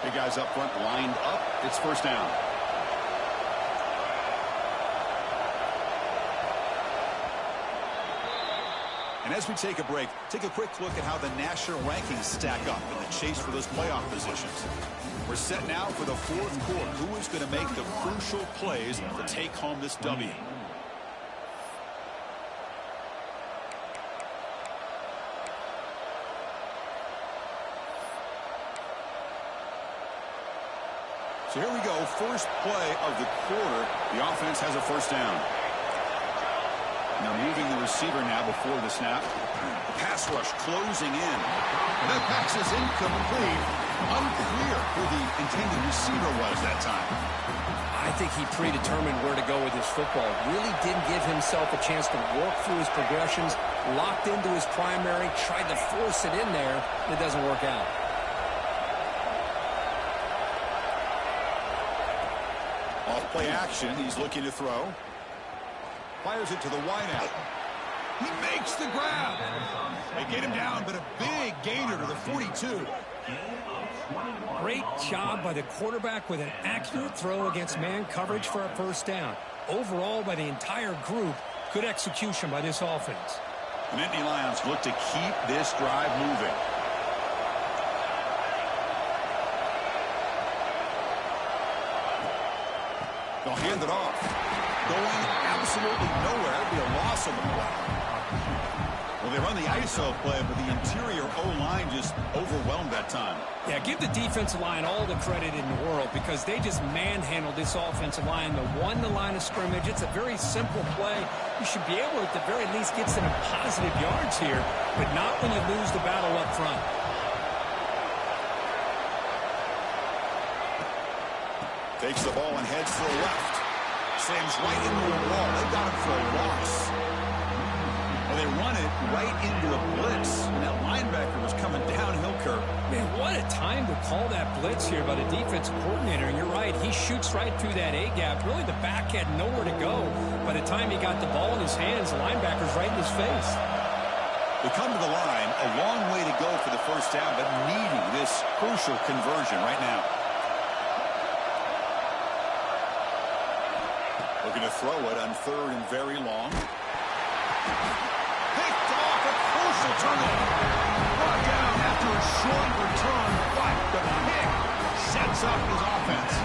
S1: Big guys up front lined up. It's 1st down. And as we take a break, take a quick look at how the national rankings stack up in the chase for those playoff positions. We're set now for the 4th quarter. Who is going to make the crucial plays to take home this W? So here we go. First play of the quarter. The offense has a 1st down. They're moving the receiver now before the snap. Pass rush closing in. And that pass is incomplete. Unclear who the intended receiver was that time.
S2: I think he predetermined where to go with his football. Really didn't give himself a chance to work through his progressions. Locked into his primary. Tried to force it in there. And it doesn't work out.
S1: Off play action. He's looking to throw. Fires it to the wideout. He makes the grab. They get him down, but a big gainer to the 42.
S2: Great job by the quarterback with an accurate throw against man coverage for a 1st down. Overall, by the entire group, good execution by this offense.
S1: The Nittany Lions look to keep this drive moving. They'll hand it off. Going absolutely nowhere. That'd be a loss of the play. Well, they run the ISO play, but the interior O-line just overwhelmed that time.
S2: Yeah, give the defensive line all the credit in the world because they just manhandled this offensive line. They won the line of scrimmage. It's a very simple play. You should be able to, at the very least, get some positive yards here, but not when you lose the battle up front.
S1: Takes the ball and heads to the left. Slams right into a wall. They got him for a loss. Well, they run it right into a blitz, and that linebacker was coming downhill curve.
S2: Man, what a time to call that blitz here by the defensive coordinator. And you're right, he shoots right through that A-gap. Really, the back had nowhere to go. By the time he got the ball in his hands, the linebacker's right in his face.
S1: They come to the line, a long way to go for the first down, but needing this crucial conversion right now. Looking to throw it on 3rd and very long. Picked off, a crucial turnover. Brought down after a short return, but the pick sets up his offense.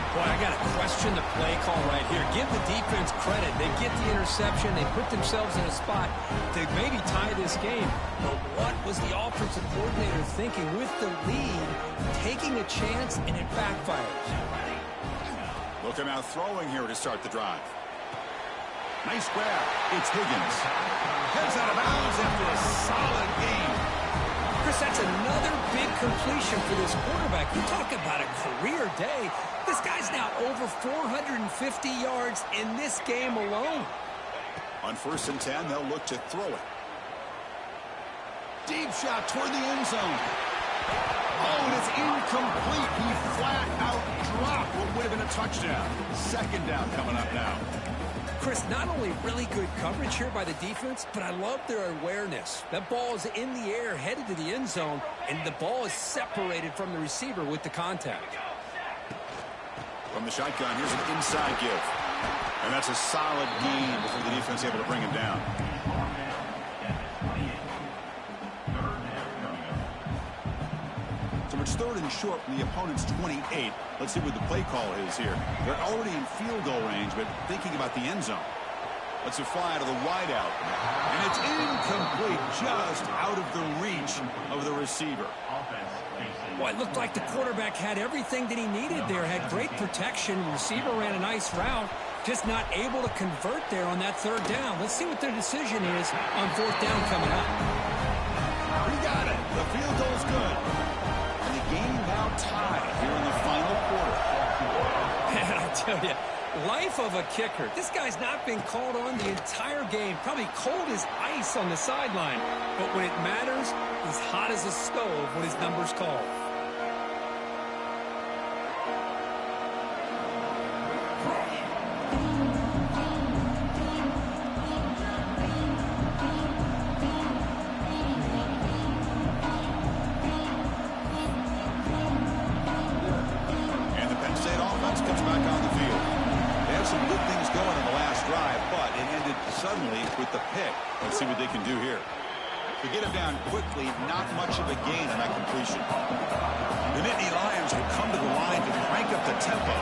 S2: Boy, I got to question the play call right here. Give the defense credit. They get the interception. They put themselves in a spot to maybe tie this game. But what was the offensive coordinator thinking with the lead, taking a chance, and it backfires?
S1: Looking out throwing here to start the drive. Nice grab. It's Higgins. Heads out of bounds after a solid game.
S2: Chris, that's another big completion for this quarterback. You talk about a career day. This guy's now over 450 yards in this game alone.
S1: On 1st and 10, they'll look to throw it. Deep shot toward the end zone. Oh, and it's incomplete. He flat out dropped what would have been a touchdown. 2nd down coming up now.
S2: Chris, not only really good coverage here by the defense, but I love their awareness. That ball is in the air, headed to the end zone, and the ball is separated from the receiver with the contact.
S1: From the shotgun, here's an inside give. And that's a solid gain before the defense able to bring him down. So it's 3rd and short from the opponent's 28. Let's see what the play call is here. They're already in field goal range, but thinking about the end zone. Let's it fly out of the wideout. And it's incomplete, just out of the reach of the receiver.
S2: Well, it looked like the quarterback had everything that he needed there. Had great protection. The receiver ran a nice route. Just not able to convert there on that 3rd down. Let's see what their decision is on 4th down coming up.
S1: He got it. The field goal's good. And the game now tied here in the final quarter.
S2: Man, I tell you, life of a kicker. This guy's not been called on the entire game. Probably cold as ice on the sideline. But when it matters, he's hot as a stove when his number's called.
S1: Suddenly with the pick. Let's see what they can do here. To get him down quickly, not much of a gain on that completion. The Nittany Lions will come to the line to crank up the tempo.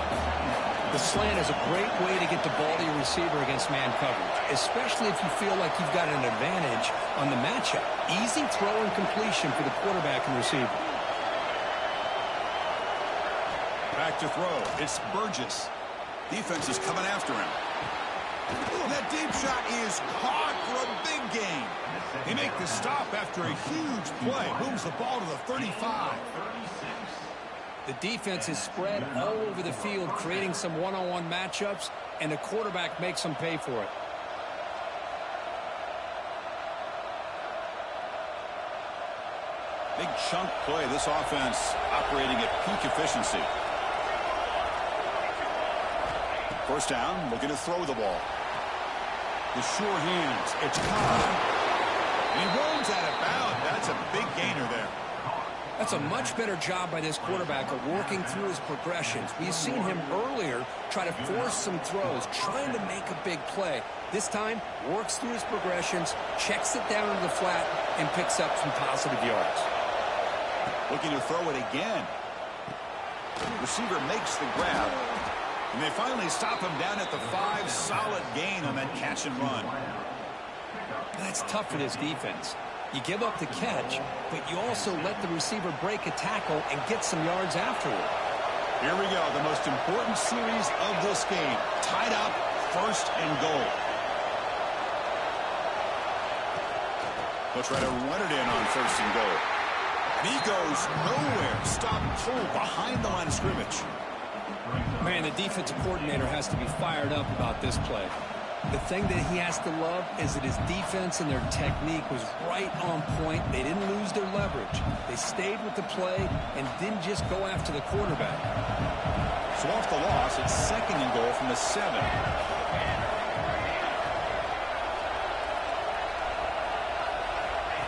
S2: The slant is a great way to get the ball to your receiver against man coverage, especially if you feel like you've got an advantage on the matchup. Easy throw and completion for the quarterback and receiver.
S1: Back to throw. It's Burgess. Defense is coming after him. That deep shot is caught for a big gain. They make the stop after a huge play. Moves the ball to the 35.
S2: The defense is spread all over the field, creating some one-on-one matchups, and the quarterback makes them pay for it.
S1: Big chunk play. This offense operating at peak efficiency. 1st down, looking to throw the ball. The sure hands. It's Ncaa. He runs out of bounds. That's a big gainer there.
S2: That's a much better job by this quarterback of working through his progressions. We've seen him earlier try to force some throws, trying to make a big play. This time, works through his progressions, checks it down into the flat, and picks up some positive yards.
S1: Looking to throw it again. Receiver makes the grab. And they finally stop him down at the 5. Solid gain on that catch and run.
S2: That's tough for this defense. You give up the catch, but you also let the receiver break a tackle and get some yards afterward.
S1: Here we go, the most important series of this game. Tied up, 1st and goal. They'll try to run it in on 1st and goal. And he goes nowhere. Stop cold behind the line of scrimmage.
S2: Man, the defensive coordinator has to be fired up about this play. The thing that he has to love is that his defense and their technique was right on point. They didn't lose their leverage. They stayed with the play and didn't just go after the quarterback.
S1: So off the loss, it's 2nd and goal from the 7.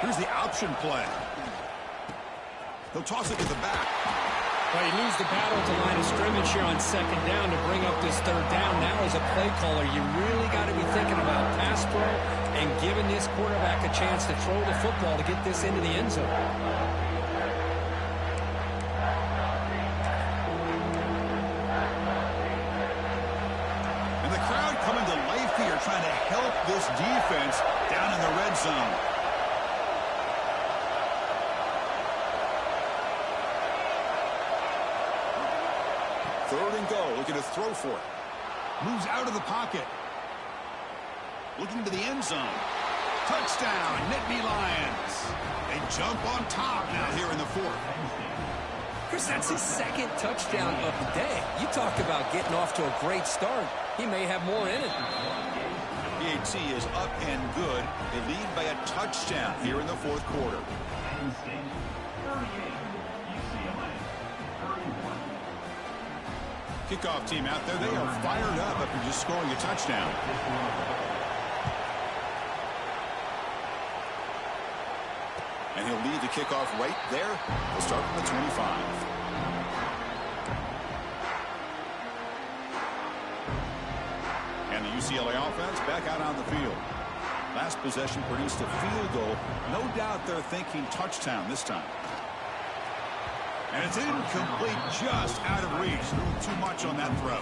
S1: Here's the option play. He'll toss it to the back.
S2: Well, you lose the battle at the line of scrimmage here on second down to bring up this third down. Now, as a play caller, you really got to be thinking about pass pro and giving this quarterback a chance to throw the football to get this into the end zone.
S1: And the crowd coming to life here, trying to help this defense down in the red zone. Third and goal, looking to throw for it. Moves out of the pocket. Looking to the end zone. Touchdown, Nittany Lions. They jump on top now here in the fourth.
S2: Chris, that's his second touchdown of the day. You talk about getting off to a great start. He may have more in it.
S1: PAT is up and good. They lead by a touchdown here in the fourth quarter.
S3: Penn State 38, UCLA 31.
S1: Kickoff team out there. They are fired up after just scoring a touchdown. And he'll lead the kickoff right there. They'll start from the 25. And the UCLA offense back out on the field. Last possession produced a field goal. No doubt they're thinking touchdown this time. And it's incomplete, just out of reach. A little too much on that throw.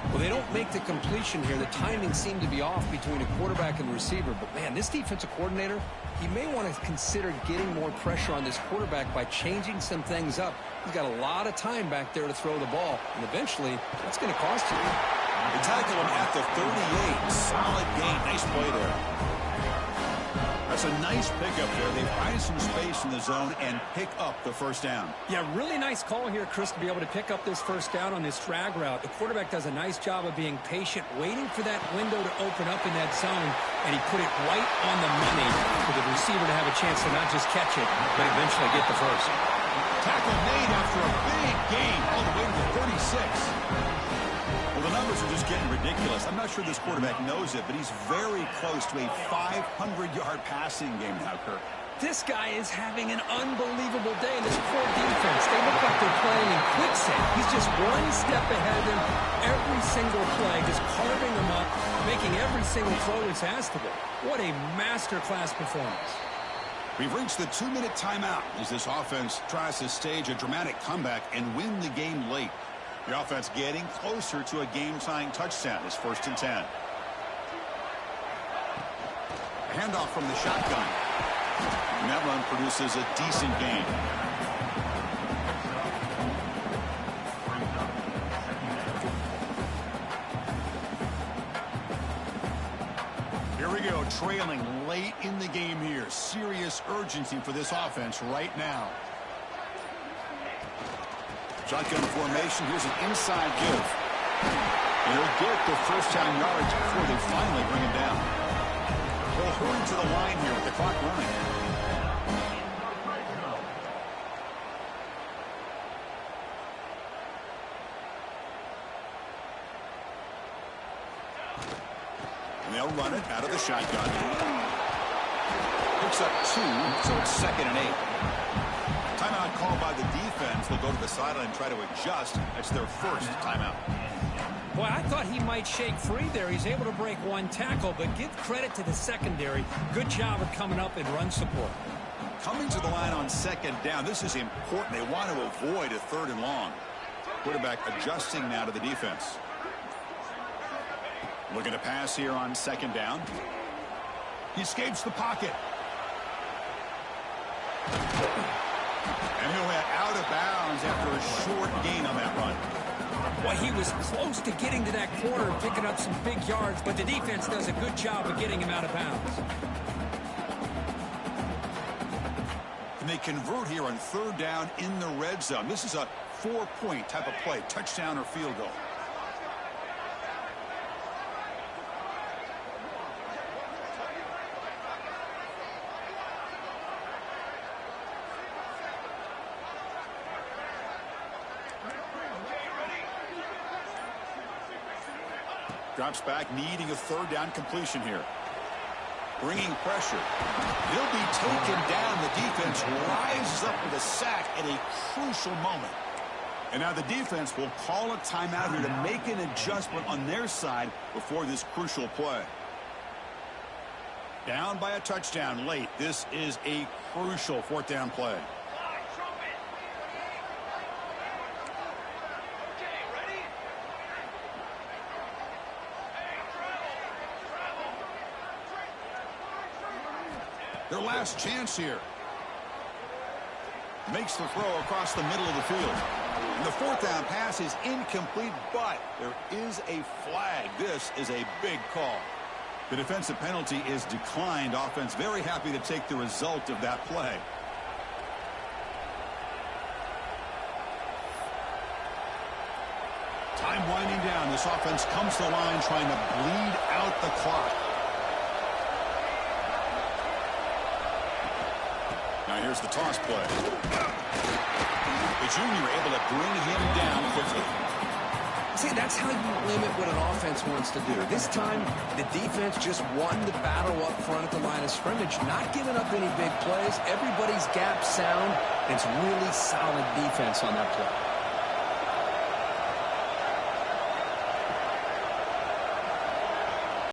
S2: Well, they don't make the completion here. The timing seemed to be off between a quarterback and receiver. But, man, this defensive coordinator, he may want to consider getting more pressure on this quarterback by changing some things up. He's got a lot of time back there to throw the ball. And eventually, that's going to cost you.
S1: They tackle him at the 38. Solid gain. Nice play there. That's a nice pickup there. They find some space in the zone and pick up the first down.
S2: Yeah, really nice call here, Chris, to be able to pick up this first down on this drag route. The quarterback does a nice job of being patient, waiting for that window to open up in that zone, and he put it right on the money for the receiver to have a chance to not just catch it, but eventually get the first.
S1: Tackle made after a big gain all the way to the 36. Well, the numbers are just getting ridiculous. I'm not sure this quarterback knows it, but he's very close to a 500-yard passing game now, Kirk.
S2: This guy is having an unbelievable day in this poor defense. They look like they're playing in quicksand. He's just one step ahead of them every single play, just carving them up, making every single throw it's asked of him. What a masterclass performance.
S1: We've reached the 2-minute timeout as this offense tries to stage a dramatic comeback and win the game late. The offense getting closer to a game-tying touchdown. It's 1st and 10. A handoff from the shotgun. And that run produces a decent gain. Here we go, trailing late in the game here. Serious urgency for this offense right now. Shotgun formation. Here's an inside give. And he'll get the first down yards before they finally bring him down. They'll hurry to the line here with the clock running. And they'll run it out of the shotgun. Picks up 2, so it's 2nd and 8. Timeout called by the defense. They'll go to the sideline and try to adjust. That's their first timeout.
S2: Boy, I thought he might shake free there. He's able to break one tackle, but give credit to the secondary. Good job of coming up in run support.
S1: Coming to the line on 2nd down. This is important. They want to avoid a 3rd and long. Quarterback adjusting now to the defense. Looking to pass here on 2nd down. He escapes the pocket. And he'll head out of bounds after a short gain on that run.
S2: Well, he was close to getting to that corner and picking up some big yards, but the defense does a good job of getting him out of bounds.
S1: And they convert here on 3rd down in the red zone. This is a 4-point type of play, touchdown or field goal. Drops back, needing a 3rd down completion here. bringing pressure. He'll be taken down. The defense rises up with a sack at a crucial moment. And now the defense will call a timeout here to make an adjustment on their side before this crucial play. Down by a touchdown late. This is a crucial fourth down play. Their last chance here. Makes the throw across the middle of the field. And the fourth down pass is incomplete, but there is a flag. This is a big call. The defensive penalty is declined. Offense very happy to take the result of that play. Time winding down. This offense comes to the line trying to bleed out the clock. Now here's the toss play. The junior able to bring him down quickly.
S2: See, that's how you limit what an offense wants to do. This time, the defense just won the battle up front at the line of scrimmage, not giving up any big plays. Everybody's gap sound. It's really solid defense on that play.